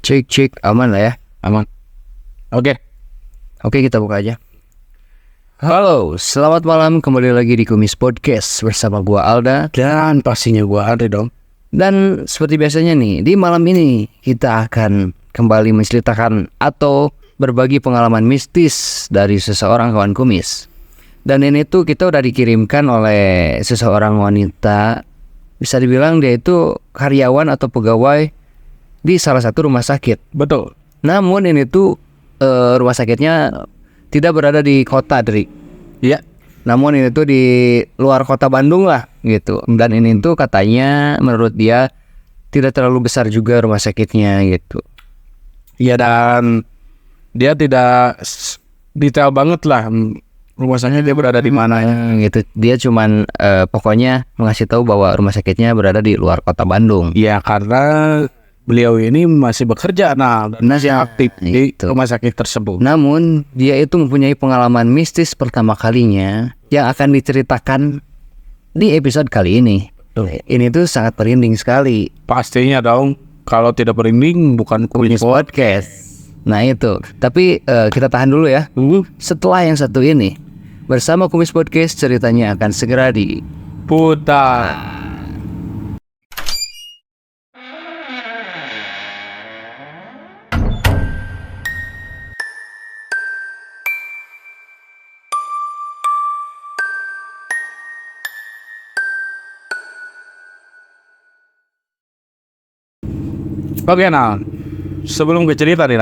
Cek, aman lah ya. Aman. Oke. Oke, kita buka aja. Halo, selamat malam, kembali lagi di Kumis Podcast bersama gua Alda. Dan pastinya gua Andre dong. Dan seperti biasanya nih, di malam ini kita akan kembali menceritakan atau berbagi pengalaman mistis dari seseorang kawan kumis. Dan ini tuh kita udah dikirimkan oleh seseorang wanita. Bisa dibilang dia itu karyawan atau pegawai di salah satu rumah sakit. Betul. Namun ini tuh rumah sakitnya tidak berada di kota, Dri. Iya. Namun ini tuh di luar kota Bandung lah gitu. Dan ini tuh katanya menurut dia tidak terlalu besar juga rumah sakitnya gitu. Iya, dan dia tidak detail banget lah rumah sakitnya dia berada di mana ya. Gitu. Dia cuman pokoknya mengasih tahu bahwa rumah sakitnya berada di luar kota Bandung. Iya, karena beliau ini masih bekerja dan masih aktif di rumah sakit tersebut. Namun dia itu mempunyai pengalaman mistis pertama kalinya yang akan diceritakan di episode kali ini. Ini tuh sangat merinding sekali. Pastinya dong, kalau tidak merinding bukan Kumis Podcast. Nah itu, tapi kita tahan dulu ya. Setelah yang satu ini, bersama Kumis Podcast ceritanya akan segera putar. Oke, sebelum ke cerita nih,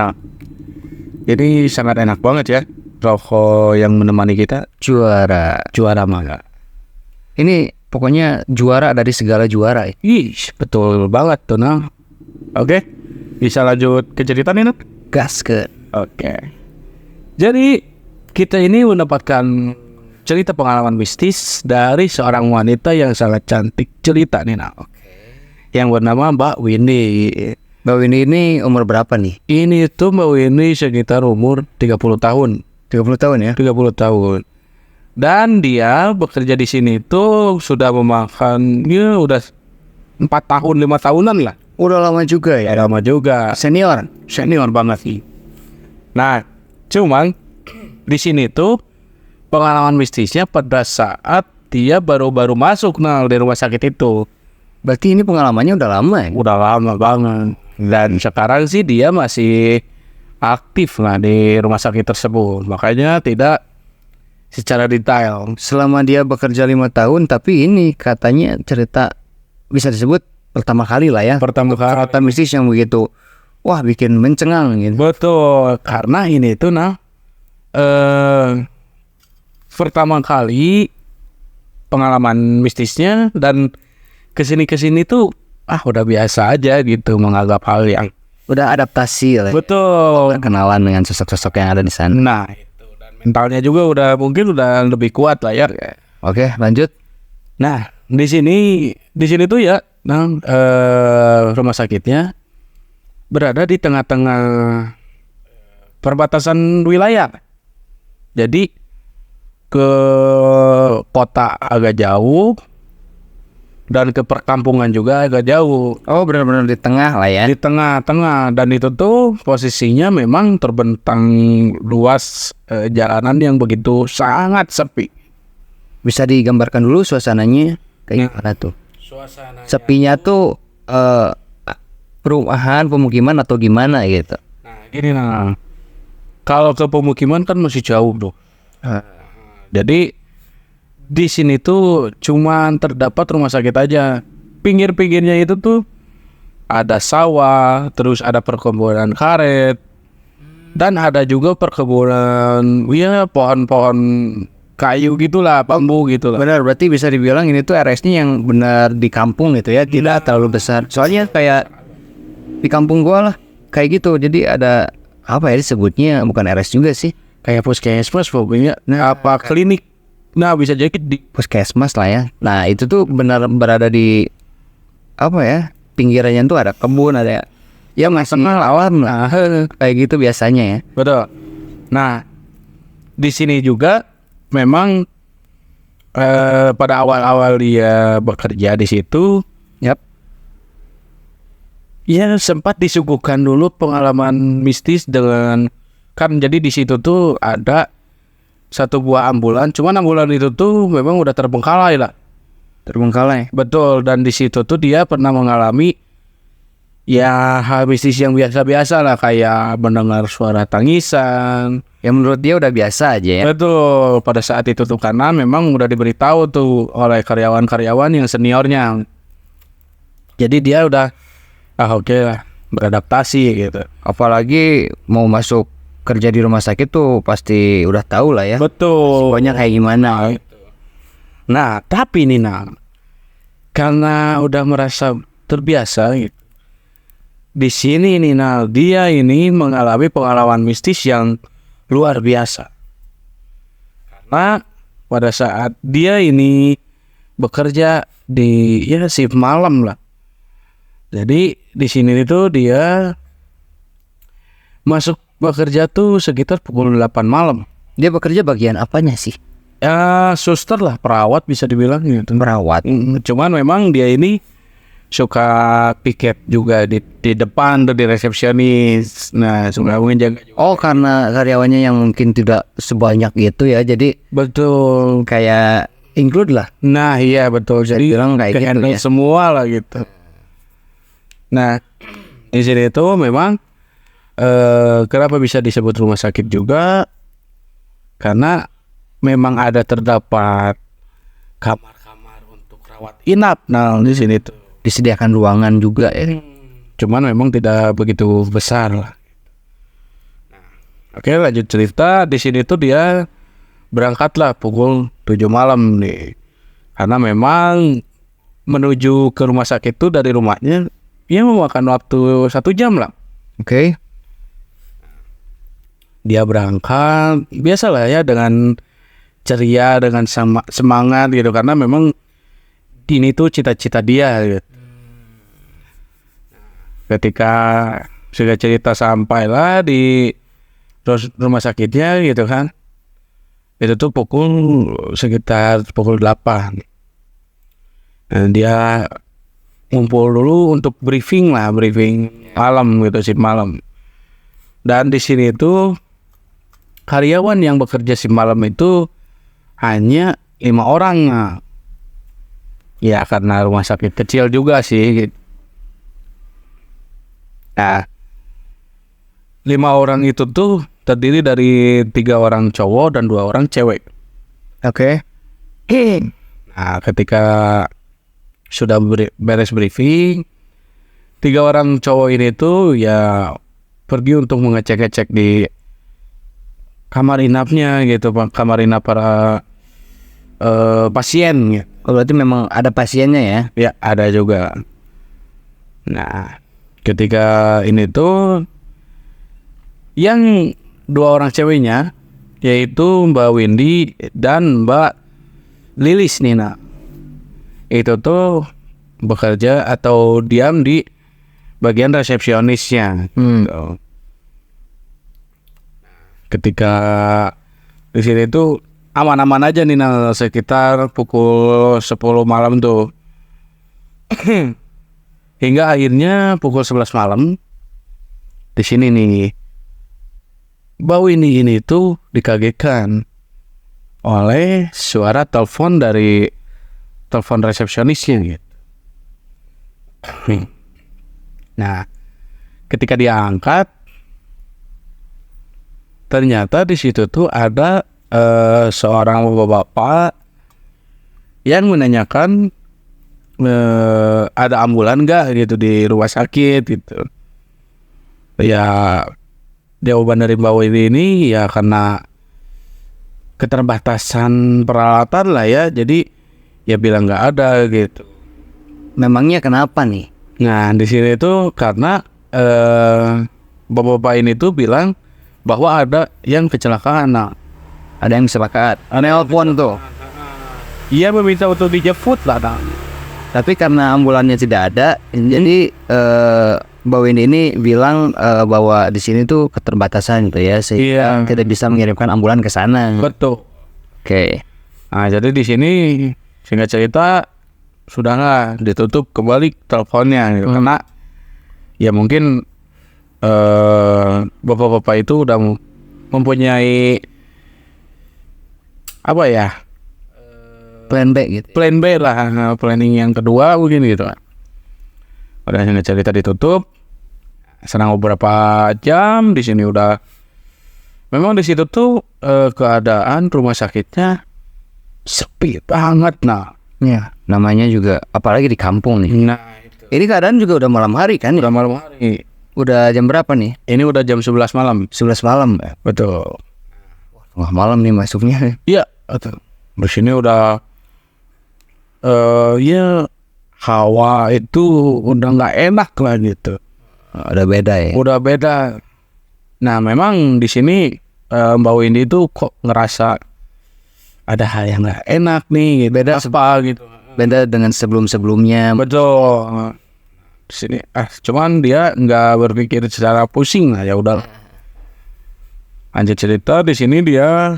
ini sangat enak banget ya rokok yang menemani kita. Juara mangga. Ini pokoknya juara dari segala juara. Ih, betul banget tuh, Oke, bisa lanjut ke cerita nih, Gas ke. Oke. Jadi kita ini mendapatkan cerita pengalaman mistis dari seorang wanita yang sangat cantik cerita nih, yang bernama Mbak Windy. Mbak Windy ini umur berapa nih? Ini tuh Mbak Windy sekitar umur 30 tahun. 30 tahun ya? 30 tahun. Dan dia bekerja di sini tuh sudah memakan udah 4 tahun 5 tahunan lah. Udah lama juga ya? Lama juga. Senior banget sih. Nah, cuman di sini tuh pengalaman mistisnya pada saat dia baru-baru masuk di rumah sakit itu. Berarti ini pengalamannya udah lama ya? Udah lama banget. Dan sekarang sih dia masih aktif di rumah sakit tersebut. Makanya tidak secara detail. Selama dia bekerja 5 tahun, tapi ini katanya cerita bisa disebut pertama kali lah ya. Pertama kali. Cerita mistis yang begitu, wah bikin mencengang gitu. Betul, karena ini tuh pertama kali pengalaman mistisnya, dan kesini tuh udah biasa aja gitu menganggap hal yang udah adaptasi lah. Betul. Kenalan dengan sosok-sosok yang ada di sana. Nah itu, dan mentalnya juga mungkin udah lebih kuat lah ya. Oke, lanjut. Nah di sini tuh ya, rumah sakitnya berada di tengah-tengah perbatasan wilayah. Jadi ke kota agak jauh dan ke perkampungan juga agak jauh. Oh, benar-benar di tengah lah ya. Di tengah-tengah, dan itu tuh posisinya memang terbentang luas jalanan yang begitu sangat sepi. Bisa digambarkan dulu suasananya kayak gimana tuh? Suasananya sepinya tuh perumahan, pemukiman atau gimana gitu. Nah, gini kalau ke pemukiman kan masih jauh tuh. Jadi di sini tuh cuma terdapat rumah sakit aja. Pinggir-pinggirnya itu tuh ada sawah, terus ada perkebunan karet, dan ada juga perkebunan pohon-pohon kayu gitulah, bambu gitulah. Benar, berarti bisa dibilang ini tuh RS-nya yang benar di kampung gitu ya, tidak terlalu besar. Soalnya kayak di kampung gua lah kayak gitu. Jadi ada apa ya disebutnya, bukan RS juga sih, kayak puskesmas pokoknya. Apa klinik. Nah, bisa jadi di puskesmas lah ya. Nah, itu tuh benar berada di apa ya? Pinggirannya tuh ada kebun, ada ya masih alam lah. Kayak gitu biasanya ya. Betul. Nah, di sini juga memang pada awal-awal dia bekerja di situ, ya sempat disuguhkan dulu pengalaman mistis dengan, kan jadi di situ tuh ada satu buah ambulan, cuman ambulan itu tuh memang udah terbengkalai lah. Terbengkalai. Betul, dan di situ tuh dia pernah mengalami ya hal mistis yang biasa-biasa lah, kayak mendengar suara tangisan. Ya menurut dia udah biasa aja ya. Betul, pada saat itu tuh karena memang udah diberitahu tuh oleh karyawan-karyawan yang seniornya. Jadi dia udah oke lah, beradaptasi gitu. Apalagi mau masuk kerja di rumah sakit tuh pasti udah tahu lah ya. Betul. Pokoknya kayak gimana. Nah, tapi nih karena udah merasa terbiasa gitu. Di sini nih dia ini mengalami pengalaman mistis yang luar biasa. Karena pada saat dia ini bekerja di shift malam lah. Jadi di sini itu dia masuk bekerja tuh sekitar pukul 8 malam. Dia bekerja bagian apanya sih? Ya suster lah, perawat bisa dibilang gitu. Merawat. Cuman memang dia ini suka piket juga di depan tuh, di resepsionis. Nah, suka menjaga juga. Oh, karena karyawannya yang mungkin tidak sebanyak itu ya, jadi Betul. kayak include lah. Nah, iya betul. Bisa Jadi dibilang kayak gitu handle ya. semua lah gitu. Nah, di sini itu memang kenapa bisa disebut rumah sakit juga? Karena memang ada terdapat kamar-kamar untuk rawat inap. Nah, di sini tuh Disediakan ruangan juga ya. cuman memang tidak begitu besar lah. Oke, lanjut cerita. Di sini tuh dia berangkatlah pukul 7 malam nih. Karena memang menuju ke rumah sakit tuh dari rumahnya dia memakan waktu 1 jam lah. Oke. Dia berangkat biasalah ya, dengan ceria, dengan semangat gitu, karena memang ini tuh cita-cita dia gitu. Ketika sudah cerita sampailah di rumah sakitnya gitu kan, itu tuh sekitar pukul 8. Dan dia ngumpul dulu untuk briefing malam gitu, shift malam. Dan di sini tuh karyawan yang bekerja shift malam itu hanya 5 orang. Ya karena rumah sakit kecil juga sih gitu. Nah, 5 orang itu tuh terdiri dari 3 orang cowok dan 2 orang cewek. Oke. Nah, ketika sudah beres briefing, 3 orang cowok ini tuh ya pergi untuk mengecek-ngecek di kamar inapnya gitu, kamar inap para pasien gitu. Oh, berarti memang ada pasiennya ya? Ya, ada juga. Nah, ketika ini tuh yang 2 orang ceweknya, yaitu Mbak Windy dan Mbak Lilis nih, itu tuh bekerja atau diam di bagian resepsionisnya. Gitu. Ketika di sini tuh aman-aman aja nih, sekitar pukul 10 malam tuh. Hingga akhirnya pukul 11 malam di sini nih Mbak Windy ini tuh dikagetkan oleh suara telepon dari telepon resepsionisnya gitu. Nah, ketika dia angkat, ternyata di situ tuh ada seorang bapak yang menanyakan ada ambulan nggak gitu di rumah sakit gitu. Ya, jawaban dari Mbak Windy ini ya karena keterbatasan peralatan lah ya, jadi ya bilang nggak ada gitu. Memangnya kenapa nih? Nah, di sini tuh karena bapak-bapak ini tuh bilang bahwa ada yang kecelakaan. Nah, Ada yang kecelakaan. Nelpon tuh. ia meminta untuk dijemput lah. Tapi karena ambulannya tidak ada, jadi Mbak Windy ini bilang bahwa di sini tuh keterbatasan gitu ya, sehingga Iya. tidak bisa mengirimkan ambulan ke sana. Betul. Oke. Nah, jadi di sini singkat cerita sudahlah ditutup kembali teleponnya gitu. Karena ya mungkin bapak-bapak itu udah mempunyai apa ya, Plan B gitu. plan B lah, planning yang kedua mungkin gitu kan. Udah sini cerita ditutup, senang beberapa jam di sini udah. Memang di situ tuh keadaan rumah sakitnya sepi banget. Nah, Ya, namanya juga apalagi di kampung nih. itu. Ini keadaan juga udah malam hari kan? Udah malam hari. Udah jam berapa nih? Ini udah jam 11 malam. 11 malam. Betul. Tengah malam nih masuknya. Iya, betul. Di sini udah ya hawa itu udah nggak enak lah gitu. Udah beda ya. Udah beda. Nah, memang di sini Mbak Windy itu kok ngerasa ada hal yang nggak enak nih, gitu. Beda Apa gitu. Beda dengan sebelum-sebelumnya. Betul. Di sini cuman dia nggak berpikir secara pusing lah, ya udah. Lanjut cerita, di sini dia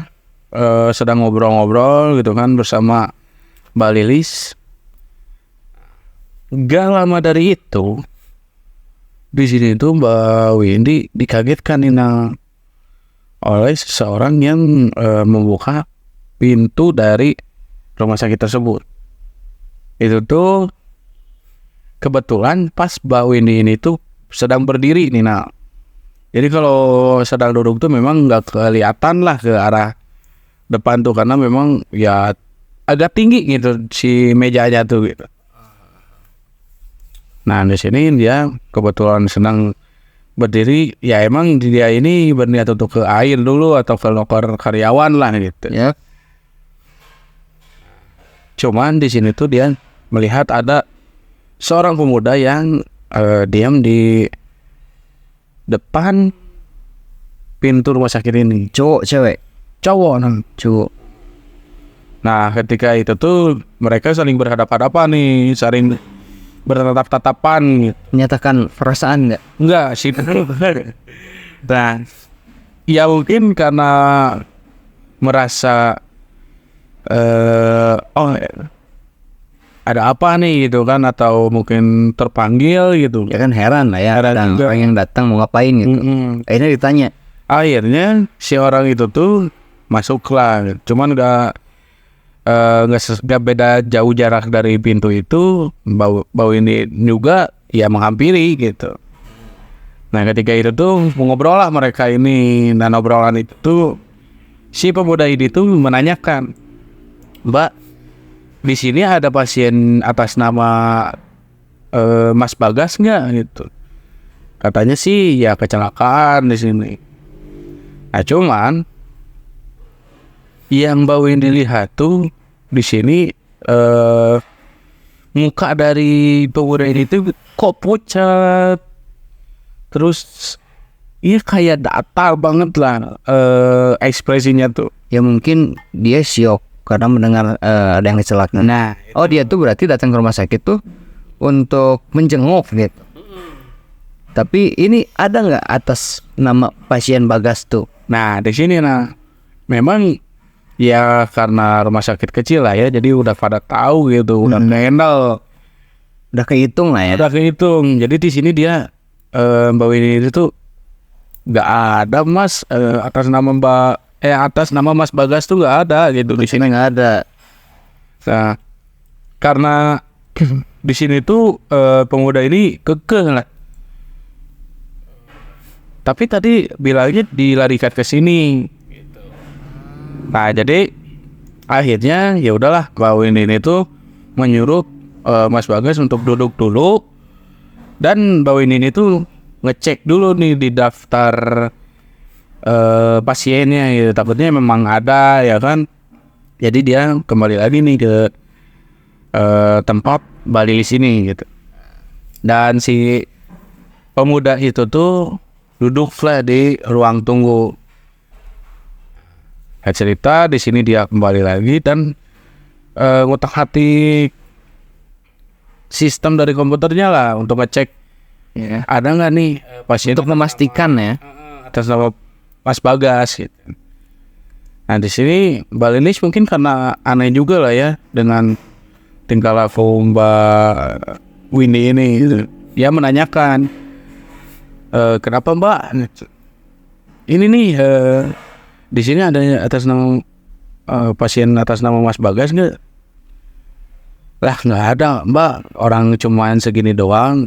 sedang ngobrol-ngobrol gitu kan bersama Mbak Lilis. Gak lama dari itu, di sini tuh Mbak Windy dikagetkan oleh seseorang yang membuka pintu dari rumah sakit tersebut. Itu tuh kebetulan pas Mbak Windy ini tuh sedang berdiri nih. Nah, jadi kalau sedang duduk tuh memang nggak kelihatan lah ke arah depan tuh, karena memang ya agak tinggi gitu si mejanya tuh gitu. Nah, di sini dia kebetulan sedang berdiri, ya emang dia ini berniat untuk ke air dulu atau ke loker karyawan lah gitu. Ya. Cuman di sini tuh dia melihat ada seorang pemuda yang diam di depan pintu rumah sakit ini. Cowok, cewek, Cowok, nah. cowok. Nah, ketika itu tuh mereka saling berhadapan-hadapan nih, saling bertatap-tatapan gitu. Menyatakan perasaan nggak? Enggak sih. Nah, ya mungkin karena merasa ada apa nih gitu kan, atau mungkin terpanggil gitu. Ya kan heran lah ya. Heran Dan juga. orang yang datang mau ngapain gitu. Akhirnya ditanya. Akhirnya si orang itu tuh masuklah, cuman nggak beda jauh jarak dari pintu itu, bau ini juga ya menghampiri gitu. Nah, ketika itu tuh ngobrol lah mereka ini, dan obrolan itu tuh si pemuda ini tuh menanyakan, "Mbak, di sini ada pasien atas nama Mas Bagas nggak?" gitu. Katanya sih ya kecelakaan di sini. Nah, cuman yang Mbak Windy lihat tuh di sini muka dari pemuda ini tuh kok pucat, terus iya kayak datar banget lah ekspresinya tuh. Ya mungkin dia syok karena mendengar ada yang kecelakaan. Nah, Oh, dia tuh berarti datang ke rumah sakit tuh untuk menjenguk gitu. Tapi ini ada nggak atas nama pasien Bagas tuh? nah di sini memang ya karena rumah sakit kecil lah ya, jadi udah pada tahu gitu, udah kenal, Udah kehitung lah ya. udah kehitung. Jadi di sini dia Mbak Windy itu nggak ada Mas atas nama Mas Bagas tuh nggak ada gitu di sini. Nggak ada. Nah, karena di sini tuh pemuda ini kekeh lah. Tapi tadi bilangnya dilarikan ke sini. Nah, jadi akhirnya ya udahlah, Mbak Windy ini tuh menyuruh Mas Bagas untuk duduk dulu, dan Mbak Windy ini tuh ngecek dulu nih di daftar pasiennya gitu. Takutnya memang ada ya kan. Jadi dia kembali lagi nih ke tempat Mbak Lilis ini gitu. Dan si pemuda itu tuh duduklah di ruang tunggu. Cerita di sini dia kembali lagi dan ngutak-ngatik sistem dari komputernya lah untuk ngecek Ya. ada nggak nih pasien Untuk memastikan ya. atas nama Mas Bagas gitu. Nah, di sini Mbak Lilis mungkin karena aneh juga lah ya dengan tingkah laku Mbak Windy ini gitu. Dia menanyakan, Kenapa Mbak? Ini nih di sini ada atas nama pasien atas nama Mas Bagas nggak? Lah nggak ada Mbak, orang cuman segini doang.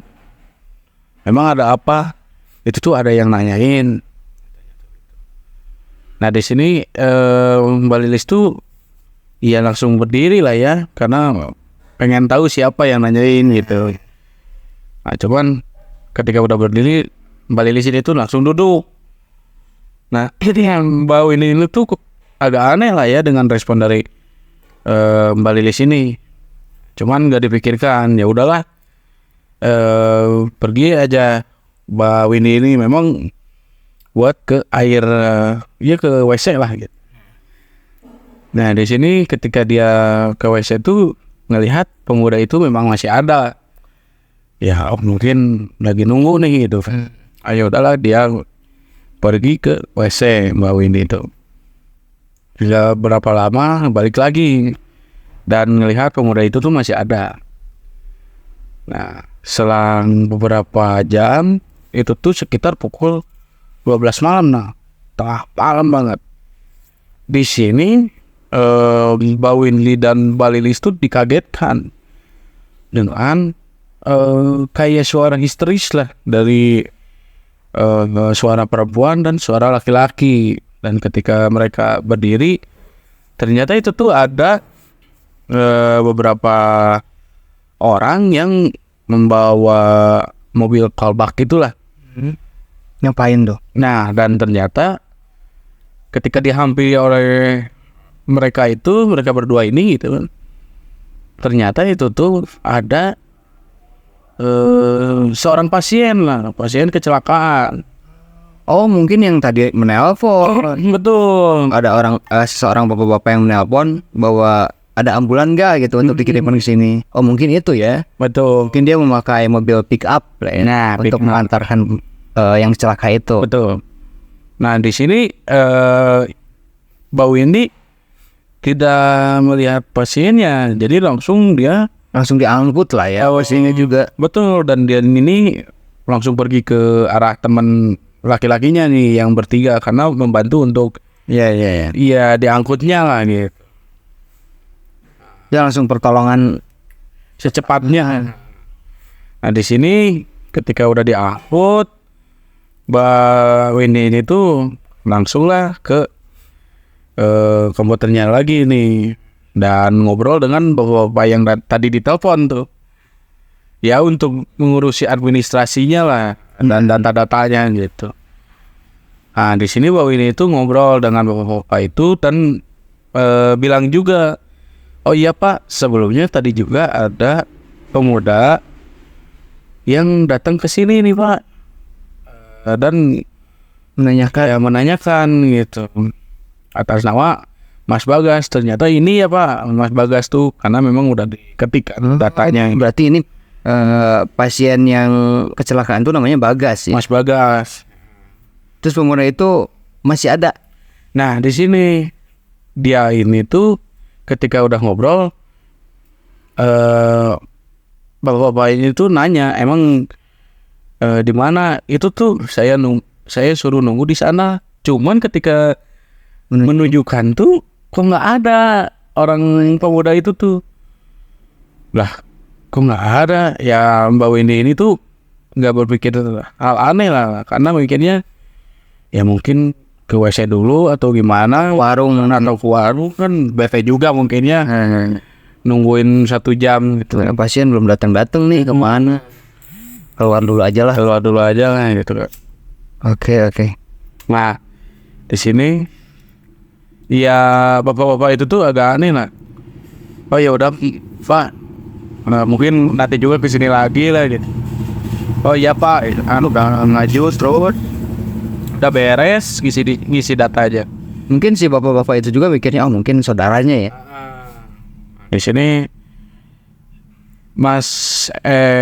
Memang ada apa? Itu tuh ada yang nanyain. Nah di sini Mbak Lilis tuh ya langsung berdiri lah ya, karena pengen tahu siapa yang nanyain gitu. Nah cuman ketika udah berdiri, Mbak Lilis ini tuh langsung duduk. Nah jadi yang Mbak ini tuh agak aneh lah ya dengan respon dari Mbak Lilis ini. Cuman nggak dipikirkan, ya udahlah, pergi aja. Mbak Winnie ini memang buat ke air, ya ke WC lah gitu. Nah di sini ketika dia ke WC itu ngelihat pemuda itu memang masih ada. Ya mungkin lagi nunggu nih gitu. Ayo udahlah, dia pergi ke WC Mbak Winnie itu. Bila berapa lama balik lagi dan melihat pemuda itu tuh masih ada. Nah selang beberapa jam itu tuh sekitar pukul 12 malam, nah tengah malam banget. Di sini Mbak Winnie dan Mbak Lilis tuh dikagetkan dengan kayak suara histeris lah dari suara perempuan dan suara laki-laki. Dan ketika mereka berdiri, ternyata itu tuh ada beberapa orang yang membawa mobil kalbak itulah. Ngapain tuh? Nah dan ternyata ketika dihampiri oleh mereka berdua ini gitu kan, ternyata itu tuh ada seorang pasien kecelakaan. Oh mungkin yang tadi menelpon. Betul. Ada orang seseorang bapak-bapak yang menelpon bahwa ada ambulan nggak gitu untuk dikirimkan ke sini. Oh mungkin itu ya. Betul. Mungkin dia memakai mobil pick up lah ya, Nah, untuk mengantarkan yang celaka itu. Betul. Nah di sini Mbak Winnie tidak melihat pasiennya, jadi langsung diangkut lah ya. Pastinya juga. Betul. Dan dia ini langsung pergi ke arah teman laki-lakinya nih yang bertiga karena membantu untuk iya diangkutnya lah gitu. Dia langsung pertolongan secepatnya. Nah di sini ketika udah diangkut, Mbak Winnie ini tuh langsung lah ke komputernya lagi nih dan ngobrol dengan bapak-bapak yang tadi ditelepon tuh. Ya untuk mengurusi administrasinya lah dan data-datanya gitu. Nah di sini Mbak Winnie itu ngobrol dengan bapak-bapak itu dan bilang juga, oh iya Pak, sebelumnya tadi juga ada pemuda yang datang ke sini nih Pak, dan menanyakan gitu atas nama Mas Bagas. Ternyata ini ya Pak, Mas Bagas tuh karena memang udah diketik datanya. Berarti ini pasien yang kecelakaan tuh namanya Bagas ya? Mas Bagas. Terus pemuda itu masih ada. Nah di sini dia ini tuh ketika udah ngobrol, bapak-bapak ini tuh nanya, emang di mana? Itu tuh saya suruh nunggu di sana. Cuman ketika menunjukkan tuh kok nggak ada orang pemuda itu tuh. Lah kok nggak ada? Ya Mbak Winnie ini tuh nggak berpikir hal aneh lah, karena mikirnya ya mungkin ke WC dulu atau gimana, warung atau ke warung kan bete juga mungkinnya nungguin 1 jam gitu. Pasien belum datang nih kemana? Keluar dulu aja lah gitu kan. Oke. Nah di sini ya bapak-bapak itu tuh agak aneh lah. Oh ya udah Pak, nah, mungkin nanti juga kesini lagi lah gitu. Oh iya Pak, udah ngaju terus udah beres ngisi data aja. Mungkin si bapak-bapak itu juga mikirnya, oh mungkin saudaranya ya. Di sini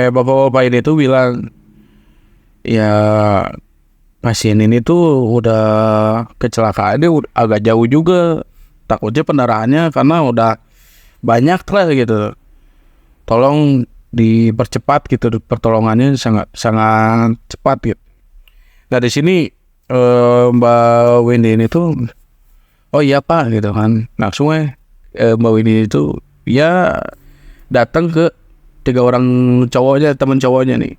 bapak-bapak ini tuh bilang, ya pasien ini tuh udah kecelakaannya agak jauh juga, takutnya pendarahannya karena udah banyak lah gitu. Tolong dipercepat gitu, pertolongannya sangat cepat gitu. Nah di sini Mbak Windy ini tuh, oh iya Pak gitu kan, langsung Mbak Windy itu ya datang ke 3 orang cowoknya, teman cowoknya nih.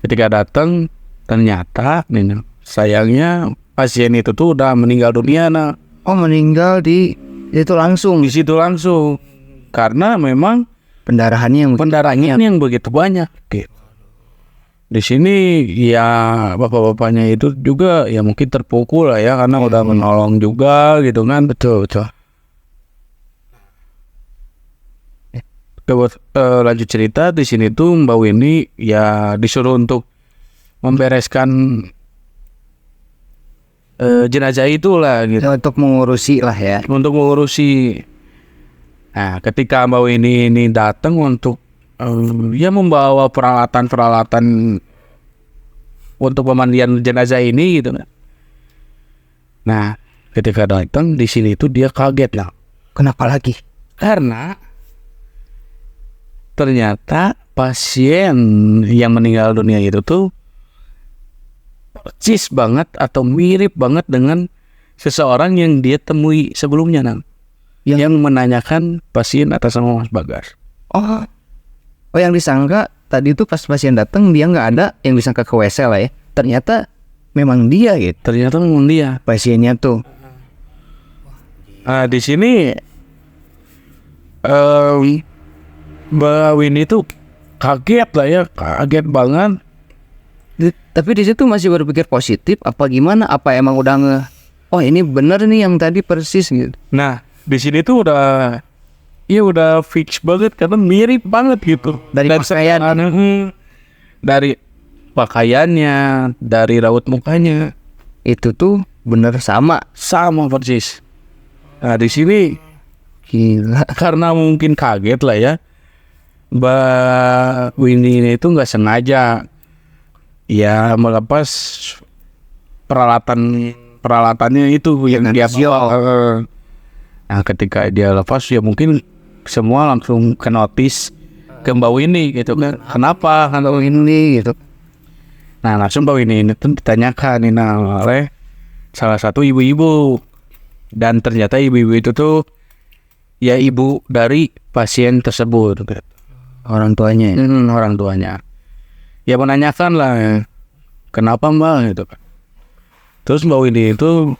Ketika datang ternyata nih, sayangnya pasien itu tuh udah meninggal dunia. Nah Oh, meninggal di itu langsung. di situ langsung karena memang Pendarahannya yang begitu banyak gitu. Di sini ya bapak-bapaknya itu juga ya mungkin terpukul lah ya karena udah menolong juga gitu kan. betul betul. Lanjut cerita, di sini tuh Mbak Windy ya disuruh untuk membereskan jenazah itulah gitu, Ya, untuk mengurusi lah ya. untuk mengurusi. Nah, ketika Mbak Windy ini datang untuk ya membawa peralatan untuk pemandian jenazah ini gitu kan. Nah, ketika datang di sini tuh dia kaget lah Kenapa lagi? karena ternyata pasien yang meninggal dunia itu tuh persis banget atau mirip banget dengan seseorang yang dia temui sebelumnya, Nang. Yang menanyakan pasien atas nama Mas Bagas. Oh, yang disangka tadi itu pas pasien datang dia nggak ada, yang disangka ke WC lah ya. Ternyata memang dia gitu. Ternyata memang dia. Pasiennya tuh. Nah, di sini Mbak Windy tuh kaget lah ya, kaget banget. Tapi di situ masih berpikir positif apa gimana? Apa emang udah oh ini bener nih yang tadi persis gitu. Nah, di sini tuh udah fix banget karena mirip banget gitu. Dari pakaian. Dari pakaiannya, dari raut mukanya, Itu tuh bener sama. sama persis. Nah, di sini Gila. karena mungkin kaget lah ya, Mbak Windy ini itu nggak sengaja ya melepas peralatannya itu yang dia bawa. Nah, ketika dia lepas ya mungkin semua langsung ke notice ke Mbak Windy gitu kan. Kenapa kalau Ini gitu. Nah, langsung Mbak Windy ini tuh ditanyakan nih oleh salah satu ibu-ibu. Dan ternyata ibu-ibu itu tuh ya ibu dari pasien tersebut. Orang tuanya ya. Orang tuanya. Ya menanyakan lah, kenapa Mbak gitu kan. Terus Mbak Windy itu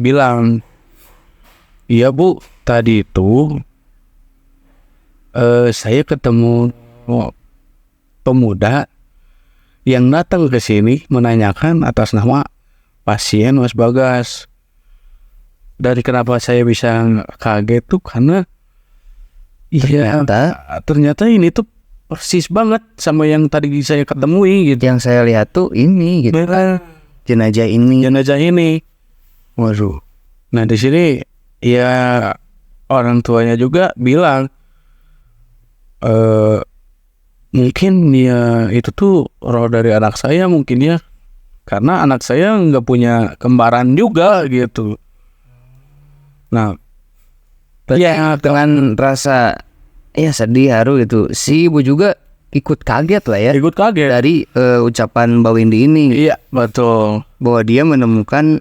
bilang, iya Bu, tadi itu saya ketemu pemuda yang datang ke sini menanyakan atas nama pasien Mas Bagas. Dari kenapa saya bisa kaget tuh karena ternyata ini tuh persis banget sama yang tadi saya ketemui gitu. Yang saya lihat tuh ini gitu. Jenazah ini. Waduh. Nah, di sini ya orang tuanya juga bilang mungkin ya itu tuh roh dari anak saya mungkin ya, karena anak saya nggak punya kembaran juga gitu. Nah, Ya dengan rasa ya sedih haru gitu. Si ibu juga ikut kaget lah ya. ikut kaget. Dari ucapan Mbak Windy ini. Iya, betul. Bahwa dia menemukan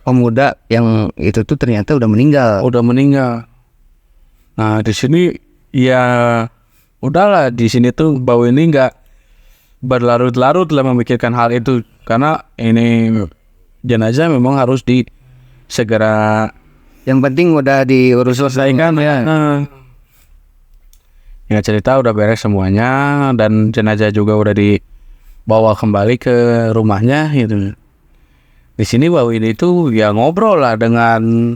pemuda yang itu tuh ternyata udah meninggal. Udah meninggal. Nah, di sini ya udahlah, di sini tuh Mbak Windy nggak berlarut-larut lah memikirkan hal itu karena ini jenazah memang harus segera. Yang penting udah diurus Selesaikan ya. Ya cerita udah beres semuanya dan jenazah juga udah dibawa kembali ke rumahnya gitu. Di sini Mbak Windy itu ya ngobrol lah dengan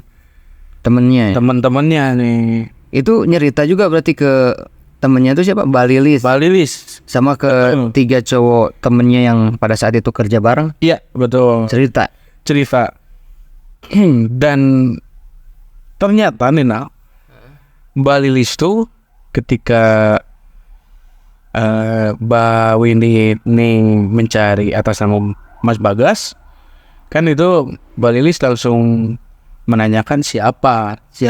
temennya. teman-temannya nih. Itu nyerita juga berarti ke temennya itu siapa? Mbak Lilis. Mbak Lilis. Sama ke 3 cowok temennya yang pada saat itu kerja bareng. Iya, betul. Cerita. Dan ternyata nih Mbak Lilis tuh ketika Mbak Windy nih mencari atas nama Mas Bagas, kan itu Mbak Lilis langsung menanyakan siapa sih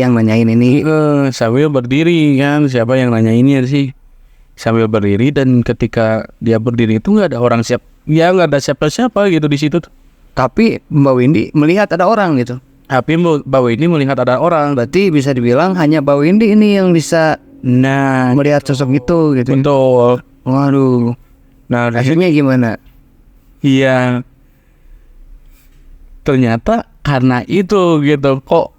yang nanyain ini. Sambil berdiri kan, siapa yang nanyainnya sih, sambil berdiri. Dan ketika dia berdiri itu nggak ya nggak ada siapa-siapa gitu di situ tuh. Tapi Mbak Windy melihat ada orang gitu. Tapi Mbak Windy melihat ada orang. Berarti bisa dibilang hanya Mbak Windy ini yang bisa Nah, melihat sosok itu gitu. betul. Waduh. Nah, Akhirnya gimana? iya. Ternyata karena itu gitu kok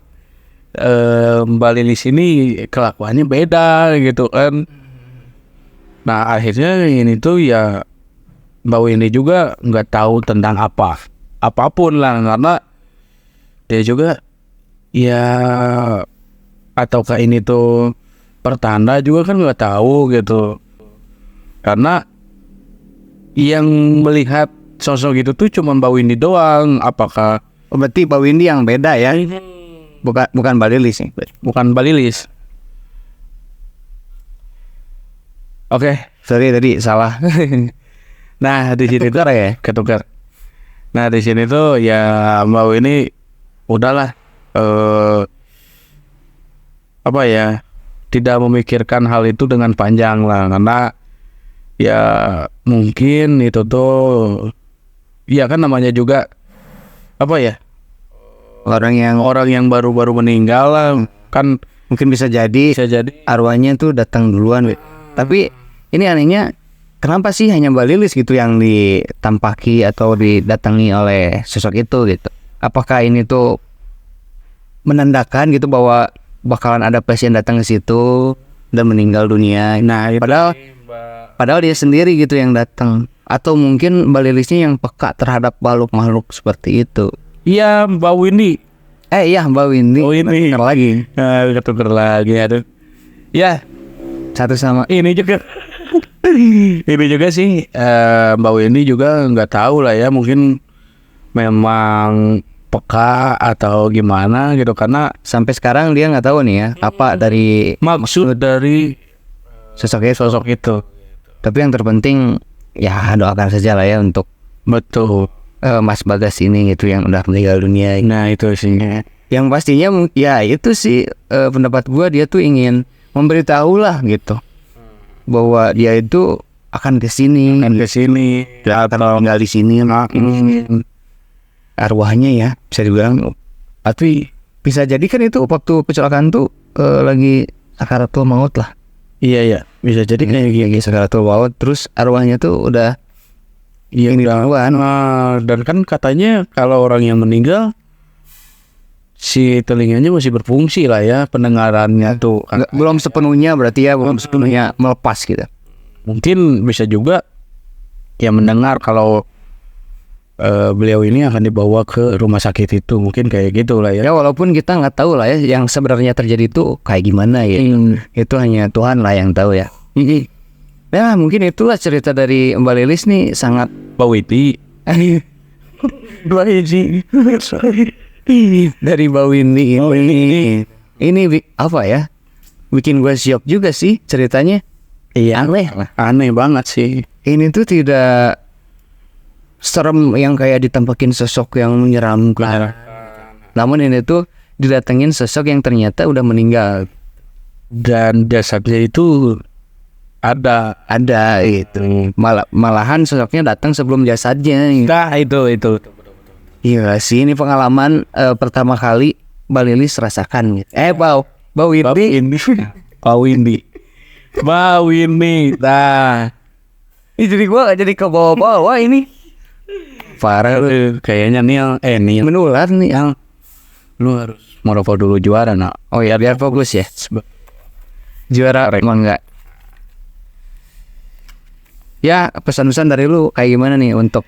Mbak Lilis ini kelakuannya beda gitu kan. Nah akhirnya ini tuh ya Mbak Windy juga nggak tahu tentang apapun lah, karena dia juga ya ataukah ini tuh pertanda juga kan nggak tahu gitu, karena yang melihat sosok itu tuh cuma Mbak Windy doang. Apakah Oh, berarti Mbak Windy yang beda ya? Bukan Mbak Lilis nih. bukan Mbak Lilis? Oke, Sorry tadi salah. nah di sini tuh ya? ketukar. Nah di sini tuh ya Mbak Windy udahlah apa ya, tidak memikirkan hal itu dengan panjang lah, karena ya mungkin itu tuh ya kan namanya juga apa ya, Orang yang baru-baru meninggal lah kan, mungkin bisa jadi arwahnya tuh datang duluan. Tapi ini anehnya, kenapa sih hanya Mbak Lilis gitu yang ditampaki atau didatangi oleh sosok itu gitu? Apakah ini tuh menandakan gitu bahwa bakalan ada pasien datang ke situ dan meninggal dunia? nah itu Padahal dia sendiri gitu yang datang. Atau mungkin Mbak Lilisnya yang peka terhadap makhluk seperti itu. iya Mbak Windy. Iya Mbak Windy. Oh ini Ketukar lagi. ketukar lagi, aduh ya. Satu sama Ini juga sih Mbak Windy juga nggak tahu lah ya, mungkin memang peka atau gimana gitu, karena sampai sekarang dia nggak tahu nih ya apa dari maksud dari sosok itu. Tapi yang terpenting ya doakan saja lah ya untuk Betul. Mas Bagas ini gitu yang udah meninggal dunia. Nah itu sih. Yang pastinya ya itu sih pendapat gua, dia tuh ingin memberitahu lah gitu bahwa dia itu akan kesini atau tinggal di sini. Arwahnya ya bisa dibilang. Tapi bisa jadi kan itu waktu kecelakaan tuh lagi sakaratul maut lah. Iya bisa jadi kayak Lagi sakaratul maut, terus arwahnya tuh udah ini duluan. Dan kan katanya kalau orang yang meninggal si telinganya masih berfungsi lah ya, pendengarannya tuh belum sepenuhnya, berarti ya belum sepenuhnya melepas gitu. mungkin bisa juga ya mendengar kalau beliau ini akan dibawa ke rumah sakit itu, mungkin kayak gitu lah ya. Ya walaupun kita nggak tahu lah ya yang sebenarnya terjadi itu kayak gimana ya. Itu hanya Tuhan lah yang tahu ya. Ya mungkin itulah cerita dari Mbak Lilis nih, sangat Mbak Windy. dari Mbak Windy ini apa ya, bikin gue syok juga sih ceritanya. Iya, aneh banget sih. Ini tuh tidak serem yang kayak ditampakin sosok yang menyeramkan. Namun ini tuh didatengin sosok yang ternyata udah meninggal dan jasadnya itu ada itu. Malahan sosoknya datang sebelum jasadnya. Nah itu. Iya sih, ini pengalaman pertama kali Mbak Lilis rasakan gitu. Mbak Windy. Nah, ini jadi gua jadi ke bawah-bawah ini. Parah lu. Kayaknya nih Menular nih yang lu harus merokok dulu juara nak. oh ya biar fokus ya. Juara emang enggak. Ya pesan-pesan dari lu kayak gimana nih untuk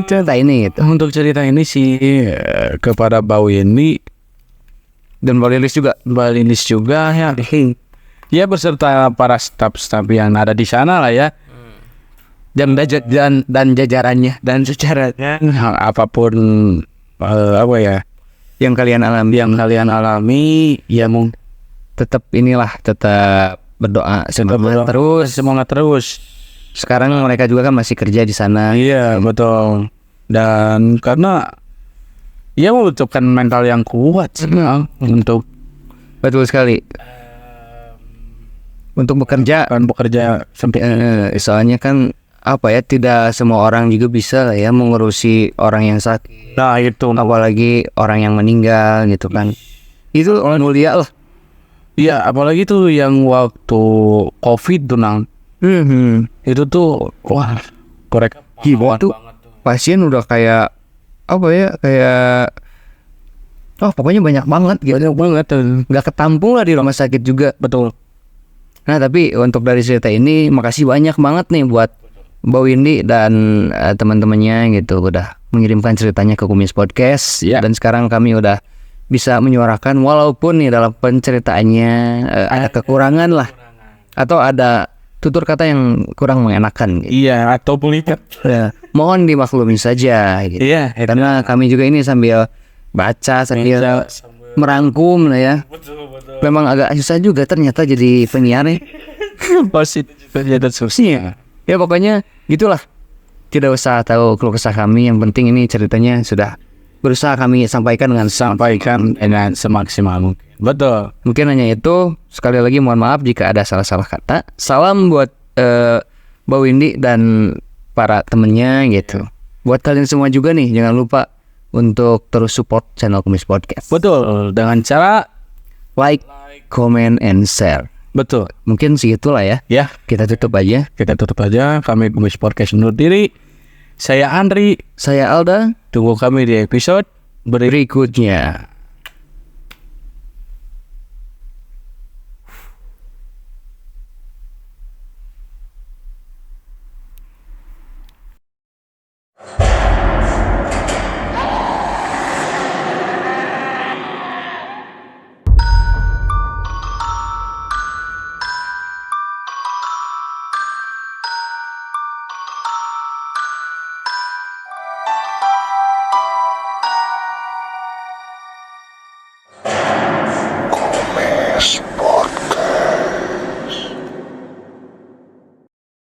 cerita ini gitu. Untuk cerita ini sih kepada Mbak Windy Dan Mbak Lilis juga ya. Ya beserta para staf-staf yang ada di sana lah ya. dan jajarannya dan secaranya apapun apa ya yang kalian alami ya tetap berdoa semangat terus. Sekarang mereka juga kan masih kerja di sana. Iya betul, dan karena ia membutuhkan mental yang kuat untuk betul sekali untuk bekerja sampai soalnya kan apa ya, tidak semua orang juga bisa lah ya mengurusi orang yang sakit, Nah itu. apalagi orang yang meninggal gitu kan. Itu mulia lah. Iya, apalagi tuh yang waktu COVID tuh Nang. Itu tuh wah, mereka Gila tuh. Pasien udah kayak apa ya, kayak pokoknya banyak banget gitu. banyak banget tuh. Nggak ketampung lah di rumah sakit juga. Betul. Nah tapi untuk dari cerita ini makasih banyak banget nih buat Mbak Windy dan teman-temannya gitu udah mengirimkan ceritanya ke Kumis Podcast. Ya. Dan sekarang kami udah bisa menyuarakan walaupun nih dalam penceritaannya ada kekurangan lah, atau ada tutur kata yang kurang mengenakan gitu. Iya, atau pelikat. Ya, mohon dimaklumi saja gitu. Iya, Karena kami juga ini sambil baca sambil merangkum lah ya. betul. Memang agak susah juga ternyata jadi penyiar nih. Positif dan sosial. Ya pokoknya gitulah. Tidak usah tahu keluh kesah kami, yang penting ini ceritanya sudah berusaha kami sampaikan dengan semaksimal mungkin. Betul. mungkin hanya itu. Sekali lagi mohon maaf jika ada salah-salah kata. Salam buat Mbak Windy dan para temennya gitu. Buat kalian semua juga nih, jangan lupa untuk terus support channel Kumis Podcast. Betul. Dengan cara Like, comment, and share. betul. Mungkin segitulah ya. Ya, Kita tutup aja. kita tutup aja. Kami Kumis Podcast undur diri. Saya Andri. Saya Alda. Tunggu kami di episode berikutnya. Berikutnya.